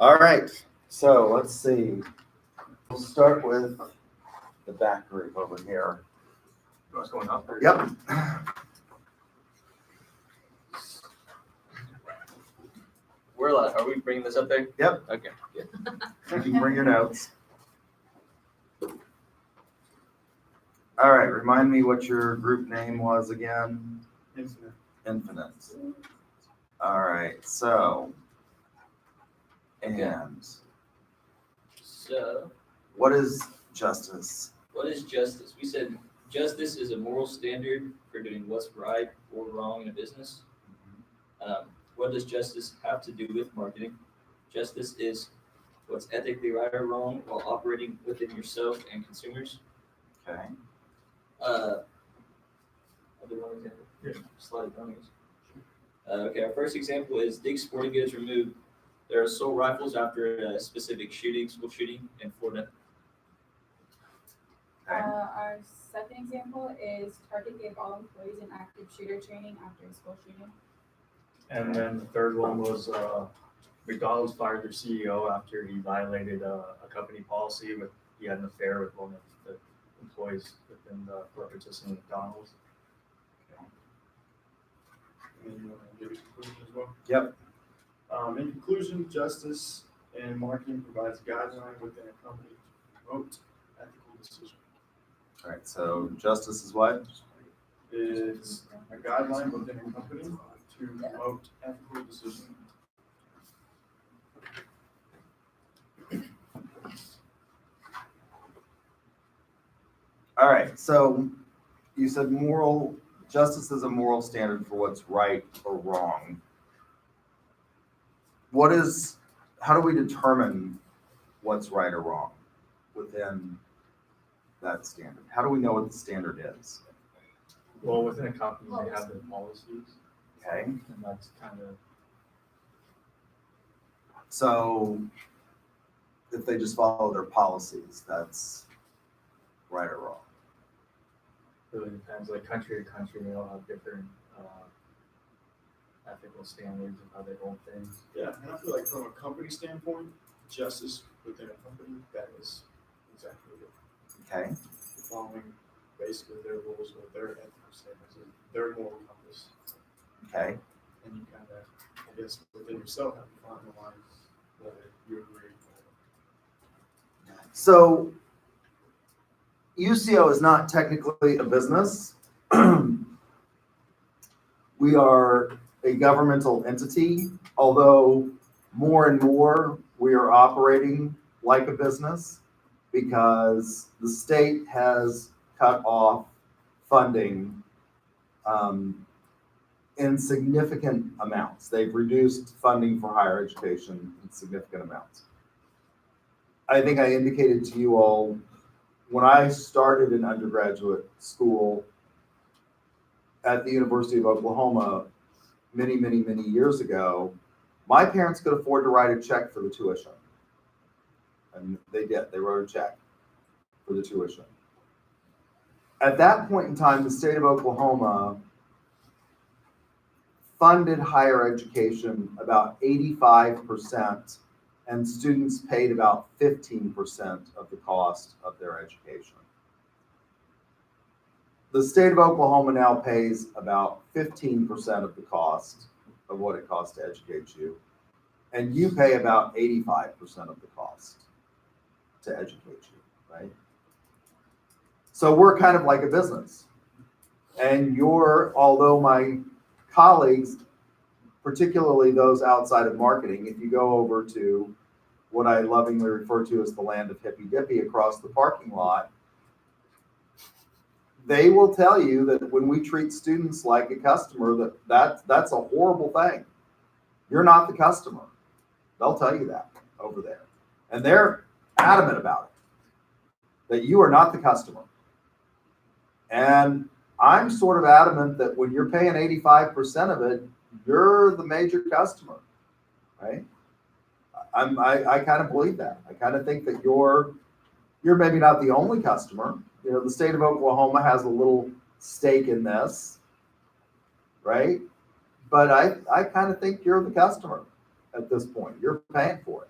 All right, so let's see. We'll start with the back group over here. What's going on? Yep. We're allowed. Are we bringing this up there? Yep. Okay. You can bring your notes. All right, remind me what your group name was again? Infinite. Infinite. All right, so, and So, what is justice? what is justice? We said justice is a moral standard for doing what's right or wrong in a business. What does justice have to do with marketing? Justice is what's ethically right or wrong while operating within yourself and consumers. Okay, I'll do one example. Slide it down. Okay, our first example is Dick's Sporting Goods removed their assault rifles after a specific school shooting in Florida. okay, Our second example is Target gave all employees an active shooter training after a school shooting. And then the third one was McDonald's fired their CEO after he violated a company policy he had an affair with one of the employees within the corporate system of McDonald's. And you want to give a conclusion as well? Yep. In conclusion, justice and marketing provides a guideline within a company to promote ethical decisions. all right, so justice is what? It's a guideline within a company to promote ethical decisions. All right, so you said justice is a moral standard for what's right or wrong. How do we determine what's right or wrong within that standard? How do we know what the standard is? Well, within a company, they have their policies, Okay, and that's kind of, so if they just follow their policies, that's right or wrong. really depends, like country to country, they all have different ethical standards of how they hold things. Yeah, and I feel like from a company standpoint, justice within a company, that is exactly it. Okay, Following basically their rules or their ethical standards, their moral compass. okay. And you kind of, I guess, within yourself have to find the lines whether you agree. So UCO is not technically a business. We are a governmental entity, although more and more we are operating like a business because the state has cut off funding in significant amounts. They've reduced funding for higher education in significant amounts. I think I indicated to you all when I started in undergraduate school at the University of Oklahoma many, many, many years ago, my parents could afford to write a check for the tuition. And they did. They wrote a check for the tuition. At that point in time, the state of Oklahoma funded higher education about 85%, and students paid about 15% of the cost of their education. The state of Oklahoma now pays about 15% of the cost of what it costs to educate you, and you pay about 85% of the cost to educate you, right? So we're kind of like a business. And although my colleagues, particularly those outside of marketing, if you go over to what I lovingly refer to as the land of hippy dippy across the parking lot, they will tell you that when we treat students like a customer, that's a horrible thing. You're not the customer. They'll tell you that over there. And they're adamant about it, that you are not the customer. And I'm sort of adamant that when you're paying 85% of it, you're the major customer, right? I kind of believe that. I kind of think that you're maybe not the only customer. You know, the state of Oklahoma has a little stake in this, right? But I kind of think you're the customer at this point. You're paying for it.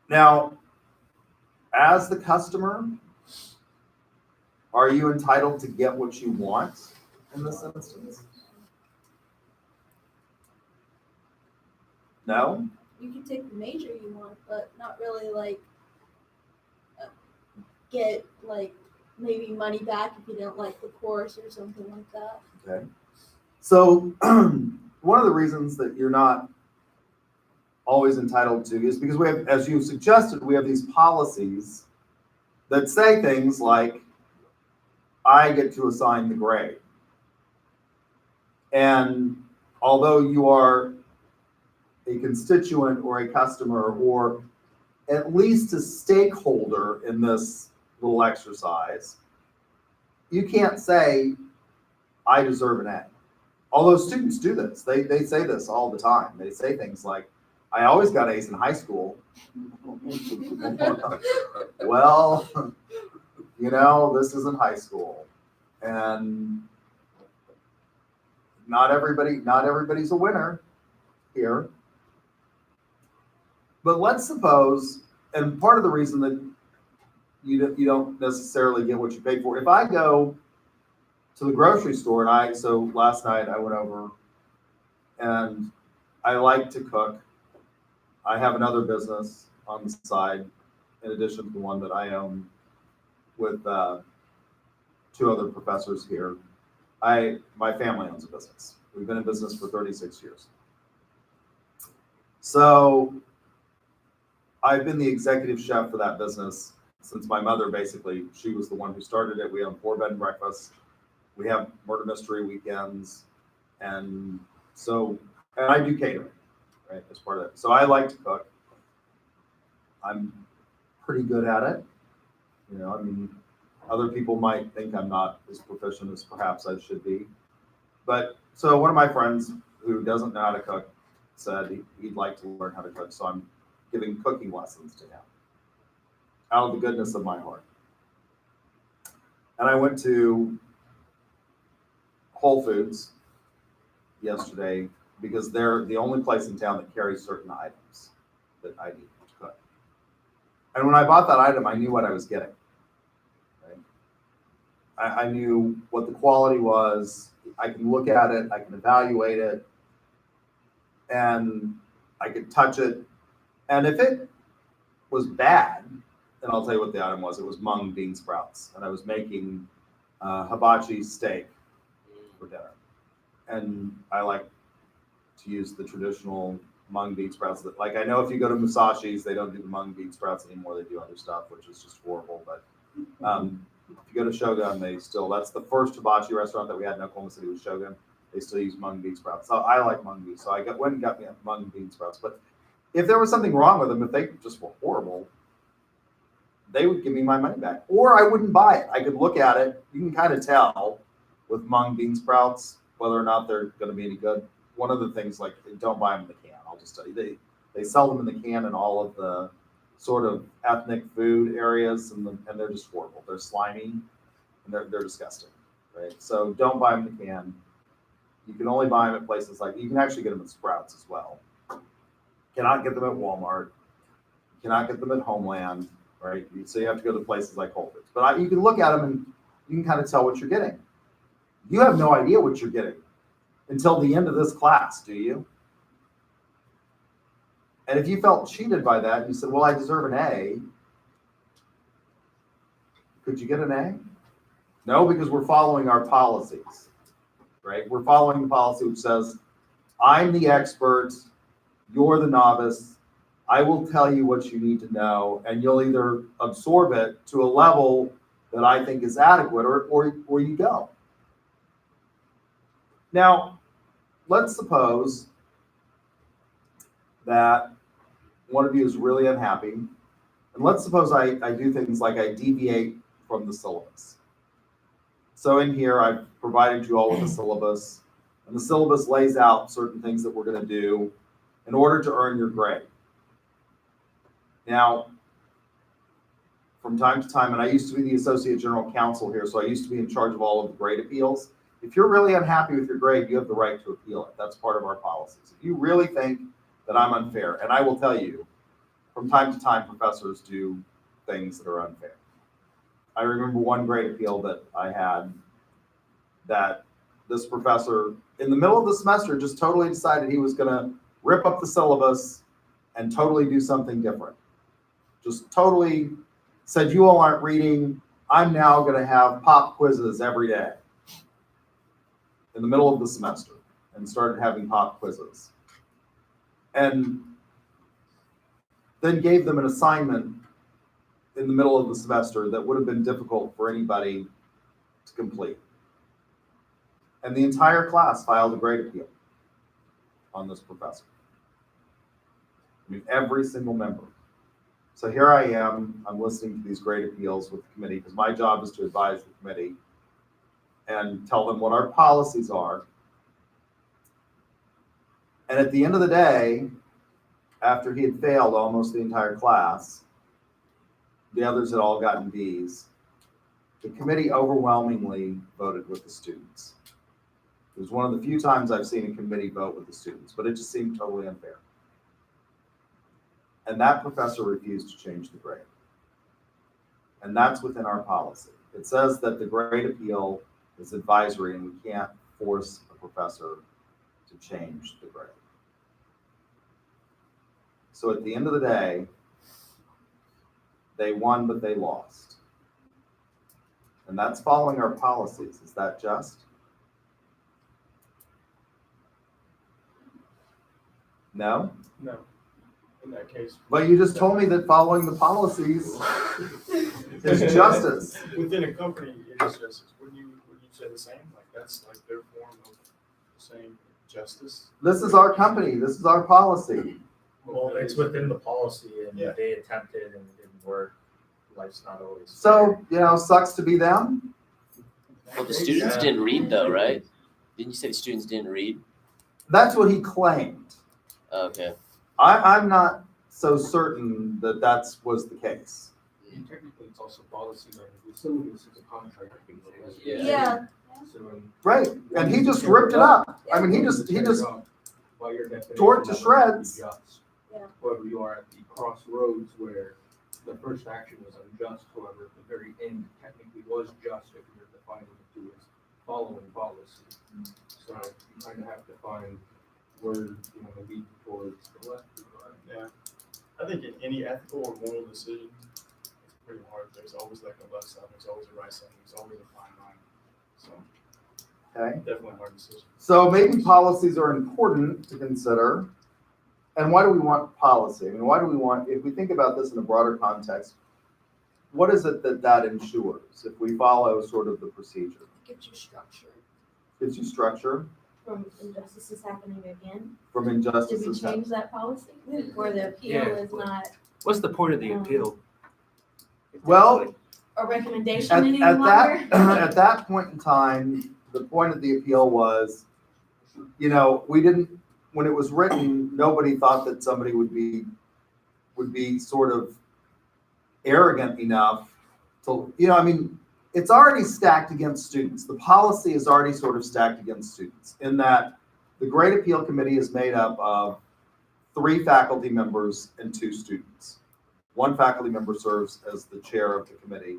Now, as the customer, are you entitled to get what you want in this instance? No? You can take the major you want, but not really like get like maybe money back if you didn't like the course or something like that. Okay. So one of the reasons that you're not always entitled to is because we have, as you suggested, we have these policies that say things like, I get to assign the grade. And although you are a constituent or a customer or at least a stakeholder in this little exercise, you can't say, I deserve an A. Although students do this, they say this all the time. They say things like, I always got A's in high school. Well, you know, this isn't high school. And not everybody's a winner here. But let's suppose, and part of the reason that you don't necessarily get what you paid for, if I go to the grocery store and so last night I went over and I like to cook. I have another business on the side in addition to the one that I own with two other professors here. My family owns a business. We've been in business for 36 years. So I've been the executive chef for that business since my mother, basically, she was the one who started it. We own 4 bed and breakfasts. We have murder mystery weekends. And I do catering, right, as part of it. So I like to cook. I'm pretty good at it. You know, I mean, other people might think I'm not as proficient as perhaps I should be. But so one of my friends who doesn't know how to cook said he'd like to learn how to cook. So I'm giving cooking lessons to him out of the goodness of my heart. And I went to Whole Foods yesterday because they're the only place in town that carries certain items that I need to cook. And when I bought that item, I knew what I was getting. Right? I knew what the quality was. I can look at it, I can evaluate it, and I could touch it. And if it was bad, then I'll tell you what the item was. It was mung bean sprouts. And I was making hibachi steak for dinner. And I like to use the traditional mung bean sprouts. Like, I know if you go to Musashi's, they don't do the mung bean sprouts anymore. They do other stuff, which is just horrible. But if you go to Shogun, that's the first hibachi restaurant that we had in Oklahoma City was Shogun. They still use mung bean sprouts. So I like mung bean. So I went and got me mung bean sprouts. But if there was something wrong with them, if they just were horrible, they would give me my money back. Or I wouldn't buy it. I could look at it. You can kind of tell with mung bean sprouts whether or not they're going to be any good. One of the things, like, don't buy them in the can. I'll just tell you. They sell them in the can in all of the sort of ethnic food areas, and they're just horrible. They're slimy, and they're disgusting, right? So don't buy them in the can. You can only buy them at places like, you can actually get them at Sprouts as well. Cannot get them at Walmart. Cannot get them at Homeland, right? So you have to go to places like Whole Foods. But you can look at them and you can kind of tell what you're getting. You have no idea what you're getting until the end of this class, do you? And if you felt cheated by that, and you said, well, I deserve an A, could you get an A? No, because we're following our policies, right? We're following the policy which says, I'm the expert, you're the novice, I will tell you what you need to know, and you'll either absorb it to a level that I think is adequate, or you don't. Now, let's suppose that one of you is really unhappy, and let's suppose I do things like I deviate from the syllabus. So in here, I've provided you all with a syllabus, and the syllabus lays out certain things that we're going to do in order to earn your grade. Now, from time to time, and I used to be the associate general counsel here, so I used to be in charge of all of the grade appeals. If you're really unhappy with your grade, you have the right to appeal it. That's part of our policies. If you really think that I'm unfair, and I will tell you, from time to time, professors do things that are unfair. I remember one great appeal that I had that this professor, in the middle of the semester, just totally decided he was gonna rip up the syllabus and totally do something different. Just totally said, you all aren't reading, I'm now gonna have pop quizzes every day. In the middle of the semester, and started having pop quizzes. And then gave them an assignment in the middle of the semester that would have been difficult for anybody to complete. And the entire class filed a grade appeal on this professor. I mean, every single member. So here I am, I'm listening to these grade appeals with the committee, because my job is to advise the committee and tell them what our policies are. And at the end of the day, after he had failed almost the entire class, the others had all gotten Bs, the committee overwhelmingly voted with the students. It was one of the few times I've seen a committee vote with the students, but it just seemed totally unfair. And that professor refused to change the grade. And that's within our policy. It says that the grade appeal is advisory and we can't force a professor to change the grade. So at the end of the day, they won, but they lost. And that's following our policies. Is that just? No? No, in that case. But you just told me that following the policies is justice. Within a company, it is justice. Wouldn't you say the same? Like, that's like their form of saying justice? This is our company. This is our policy. Well, it's within the policy and Yeah. they attempted and it didn't work. Life's not always. So, sucks to be them. Well, the students didn't read though, right? Didn't you say the students didn't read? That's what he claimed. Okay. I'm not so certain that was the case. And technically, it's also policy, like the syllabus is a contract. Yeah, So, Right. And he just ripped it up. I mean, he just by your definition, tore it to that would be shreds. just. Yeah. But we are at the crossroads where the first action was unjust, however, the very end technically was just if you're defining it to as following policy. So you kind of have to find where you want to lead towards the left or the right. Yeah. I think in any ethical or moral decision, it's pretty hard. There's always like a left side, there's always a right side, there's always a fine line. So Okay. definitely a hard decision. So maybe policies are important to consider. And why do we want policy? I mean, why do we want, if we think about this in a broader context, what is it that ensures if we follow sort of the procedure? it gives you structure Gives you structure from injustices happening again. from Did we injustices. change that policy? Or the appeal is not What's the point of the appeal? Well, a recommendation at any that, longer? at that point in time, the point of the appeal was, we didn't, when it was written, nobody thought that somebody would be sort of arrogant enough to, it's already stacked against students. The policy is already sort of stacked against students in that the grade appeal committee is made up of 3 faculty members and 2 students. 1 faculty member serves as the chair of the committee.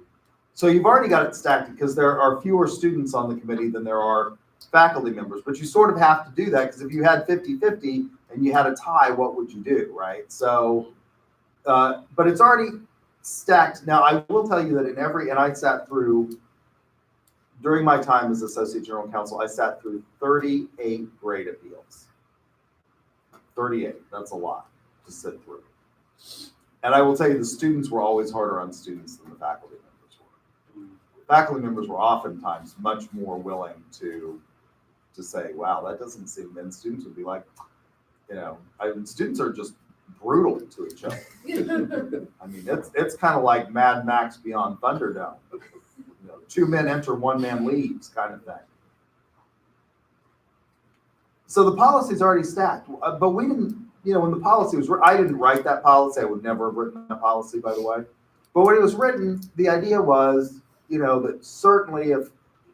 So you've already got it stacked because there are fewer students on the committee than there are faculty members, but you sort of have to do that because if you had 50-50 and you had a tie, what would you do, right? So, but it's already stacked. Now, I will tell you that and I sat through, during my time as Associate General Counsel, I sat through 38 grade appeals. 38, that's a lot to sit through. And I will tell you, the students were always harder on students than the faculty members were. Faculty members were oftentimes much more willing to say, wow, that doesn't seem, and students would be like, students are just brutal to each other. I mean, it's kind of like Mad Max Beyond Thunderdome. 2 men enter, 1 man leaves kind of thing. So the policy's already stacked, but we didn't, when the policy was, I didn't write that policy. I would never have written that policy, by the way. But when it was written, the idea was, that certainly if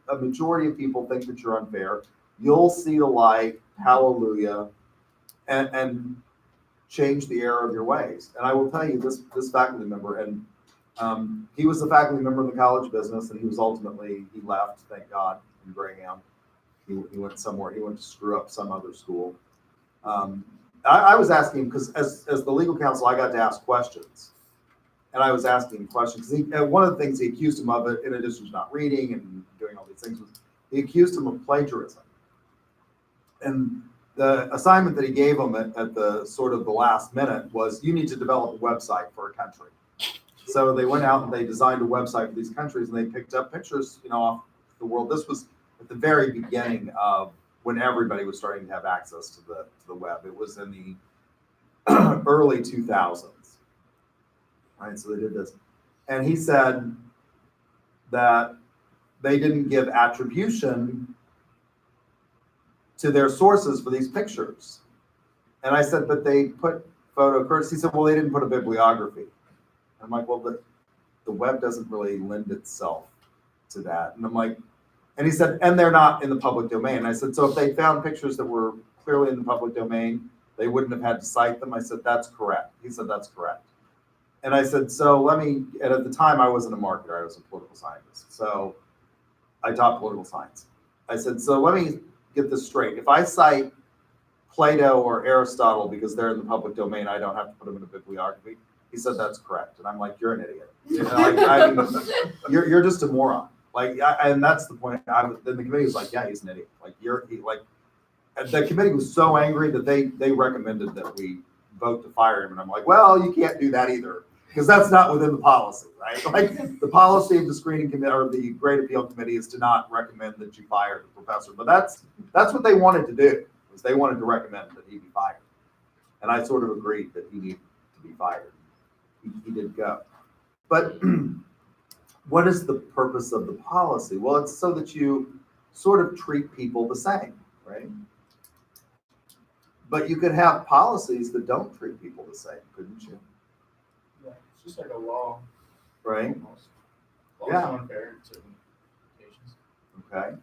a majority of people think that you're unfair, you'll see the light, hallelujah. And change the error of your ways. And I will tell you, this faculty member, and he was a faculty member in the college business, and he left, thank God, in Graham. He went somewhere, he went to screw up some other school. I was asking him, because as the legal counsel, I got to ask questions. And I was asking him questions, because one of the things he accused him of, in addition to not reading and doing all these things, was he accused him of plagiarism. And the assignment that he gave him at the sort of the last minute was, you need to develop a website for a country. So they went out and they designed a website for these countries, and they picked up pictures, off the world. This was at the very beginning of when everybody was starting to have access to the web. It was in the early 2000s, right? So they did this, and he said that they didn't give attribution to their sources for these pictures. And I said, but they put photo curves. He said, well, they didn't put a bibliography. I'm like, well, the web doesn't really lend itself to that. And I'm like, and he said, and they're not in the public domain. And I said, so if they found pictures that were clearly in the public domain, they wouldn't have had to cite them. I said, that's correct. He said, that's correct. And I said, so and at the time I wasn't a marketer, I was a political scientist. So I taught political science. I said, so let me get this straight. If I cite Plato or Aristotle because they're in the public domain, I don't have to put them in a bibliography. He said, that's correct. And I'm like, you're an idiot. You're just a moron. And that's the point. Then the committee was like, yeah, he's an idiot. And the committee was so angry that they recommended that we vote to fire him. And I'm like, well, you can't do that either, because that's not within the policy, right? The policy of the screening committee or the grade appeal committee is to not recommend that you fire the professor. But that's what they wanted to do, was they wanted to recommend that he be fired. And I sort of agreed that he needed to be fired. He did go. But what is the purpose of the policy? Well, it's so that you sort of treat people the same, right? But you could have policies that don't treat people the same, couldn't you? Yeah, it's just like a law. Right? Almost. Law's Yeah. unfair in certain occasions. Okay.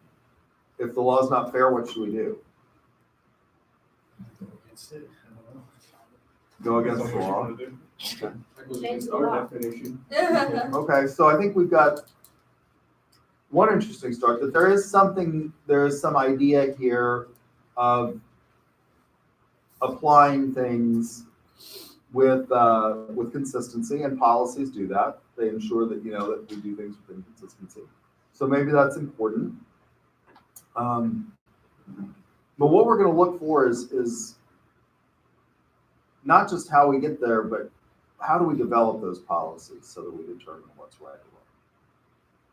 If the law is not fair, what should we do? Against it, I don't know. Go against the That's what you law? wanna do. That goes Change against the our law. definition. Okay, so I think we've got one interesting start, that there is some idea here of applying things with consistency, and policies do that. They ensure that, that we do things with consistency. So maybe that's important. But what we're going to look for is not just how we get there, but how do we develop those policies so that we determine what's right or wrong.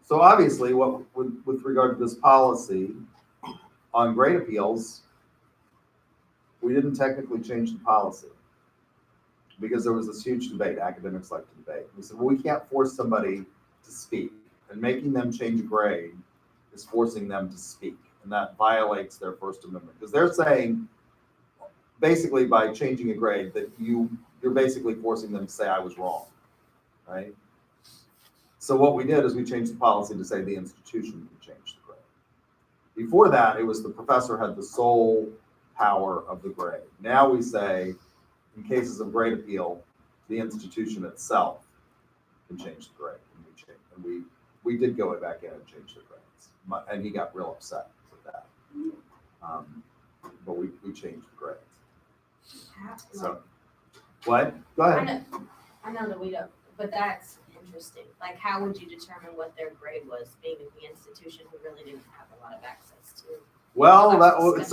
So obviously, with regard to this policy on grade appeals, we didn't technically change the policy because there was this huge debate. Academics like to debate. We said, well, we can't force somebody to speak, and making them change a grade is forcing them to speak, and that violates their First Amendment, because they're saying, basically, by changing a grade, that you're basically forcing them to say I was wrong, right? So what we did is we changed the policy to say the institution can change the grade. Before that, it was the professor had the sole power of the grade. Now we say, in cases of grade appeal, the institution itself can change the grade. And we did go back in and change the grades. And he got real upset with that. But we changed the grades. So, what? Go ahead. I know that we don't, but that's interesting. Like, how would you determine what their grade was, being in the institution who really didn't have a lot of access to? Well, this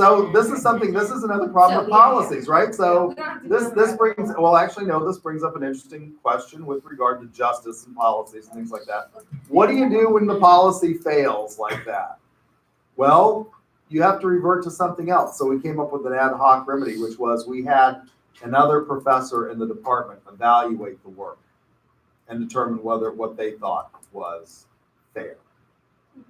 is another problem with So, yeah. policies, right? So We don't have to this go this back. brings, well, actually, no, this brings up an interesting question with regard to justice and policies and things like that. What do you do when the policy fails like that? Well, you have to revert to something else. So we came up with an ad hoc remedy, which was we had another professor in the department evaluate the work and determine whether what they thought was fair.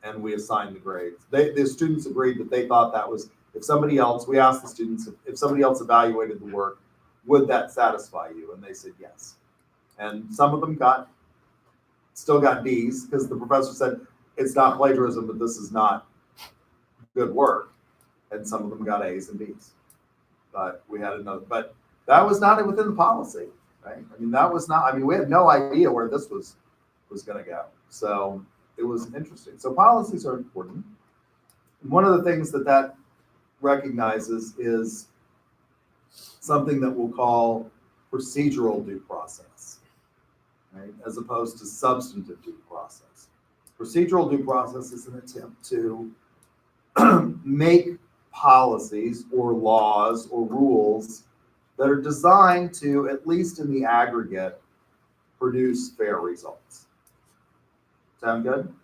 And we assigned the grades. The students agreed that they thought that was, we asked the students, if somebody else evaluated the work, would that satisfy you? And they said yes. And some of them still got D's, because the professor said, it's not plagiarism, but this is not good work. And some of them got A's and B's. But we had another, That was not within the policy, right? I mean, that was not, I mean, we had no idea where this was gonna go. So it was interesting. So policies are important. And one of the things that recognizes is something that we'll call procedural due process, right? As opposed to substantive due process. Procedural due process is an attempt to make policies or laws or rules that are designed to, at least in the aggregate, produce fair results. Sound good?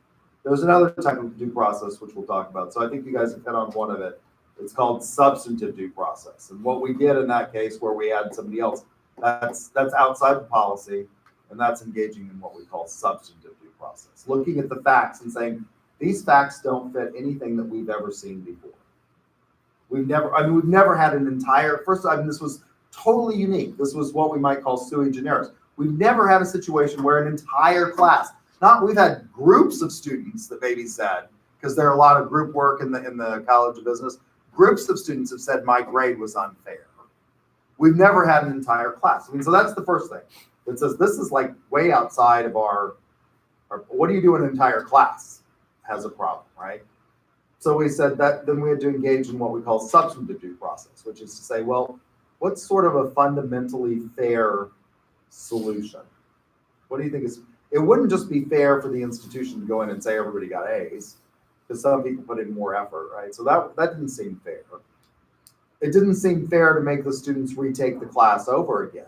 There's another type of due process which we'll talk about. So I think you guys have hit on one of it. It's called substantive due process. And what we did in that case where we had somebody else, that's outside the policy, and that's engaging in what we call substantive due process. Looking at the facts and saying, these facts don't fit anything that we've ever seen before. We've never had an entire, this was totally unique. This was what we might call sui generis. We've never had a situation where an entire class, we've had groups of students that maybe said, because there are a lot of group work in the College of Business, groups of students have said my grade was unfair. We've never had an entire class. I mean, so that's the first thing. It says this is like way outside of our what do you do in an entire class has a problem, right? So we said that then we had to engage in what we call substantive due process, which is to say, well, what's sort of a fundamentally fair solution? What do you think is, it wouldn't just be fair for the institution to go in and say everybody got A's, because some people put in more effort, right? So that didn't seem fair. It didn't seem fair to make the students retake the class over again,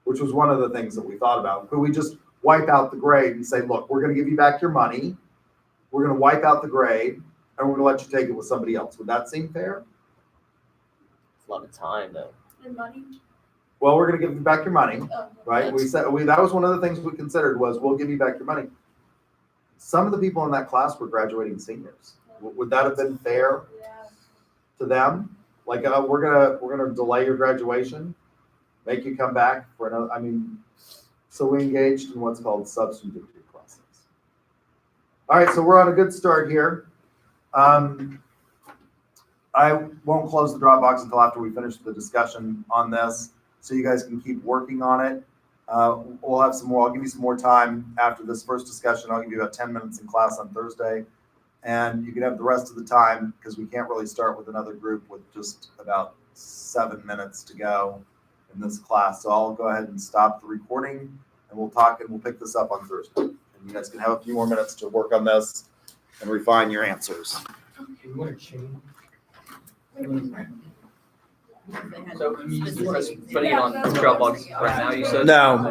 which was one of the things that we thought about. Could we just wipe out the grade and say, look, we're going to give you back your money, we're going to wipe out the grade, and we're going to let you take it with somebody else? Would that seem fair? It's a lot of time though. And money. Well, we're going to give you back your money, Oh, right? We said that was one of the things we considered was we'll give you back your money. Some of the people in that class were graduating seniors. Would that have been fair Yeah. to them? Like, we're gonna delay your graduation, make you come back for another. I mean, so we engaged in what's called substantive due process. All right, so we're on a good start here. I won't close the Dropbox until after we finish the discussion on this, so you guys can keep working on it. We'll have some more. I'll give you some more time after this first discussion. I'll give you about 10 minutes in class on Thursday, and you can have the rest of the time because we can't really start with another group with just about 7 minutes to go in this class. So I'll go ahead and stop the recording, and we'll talk, and we'll pick this up on Thursday. And you guys can have a few more minutes to work on this and refine your answers. You want to change? So you just want us putting it on Dropbox right now, you said? No.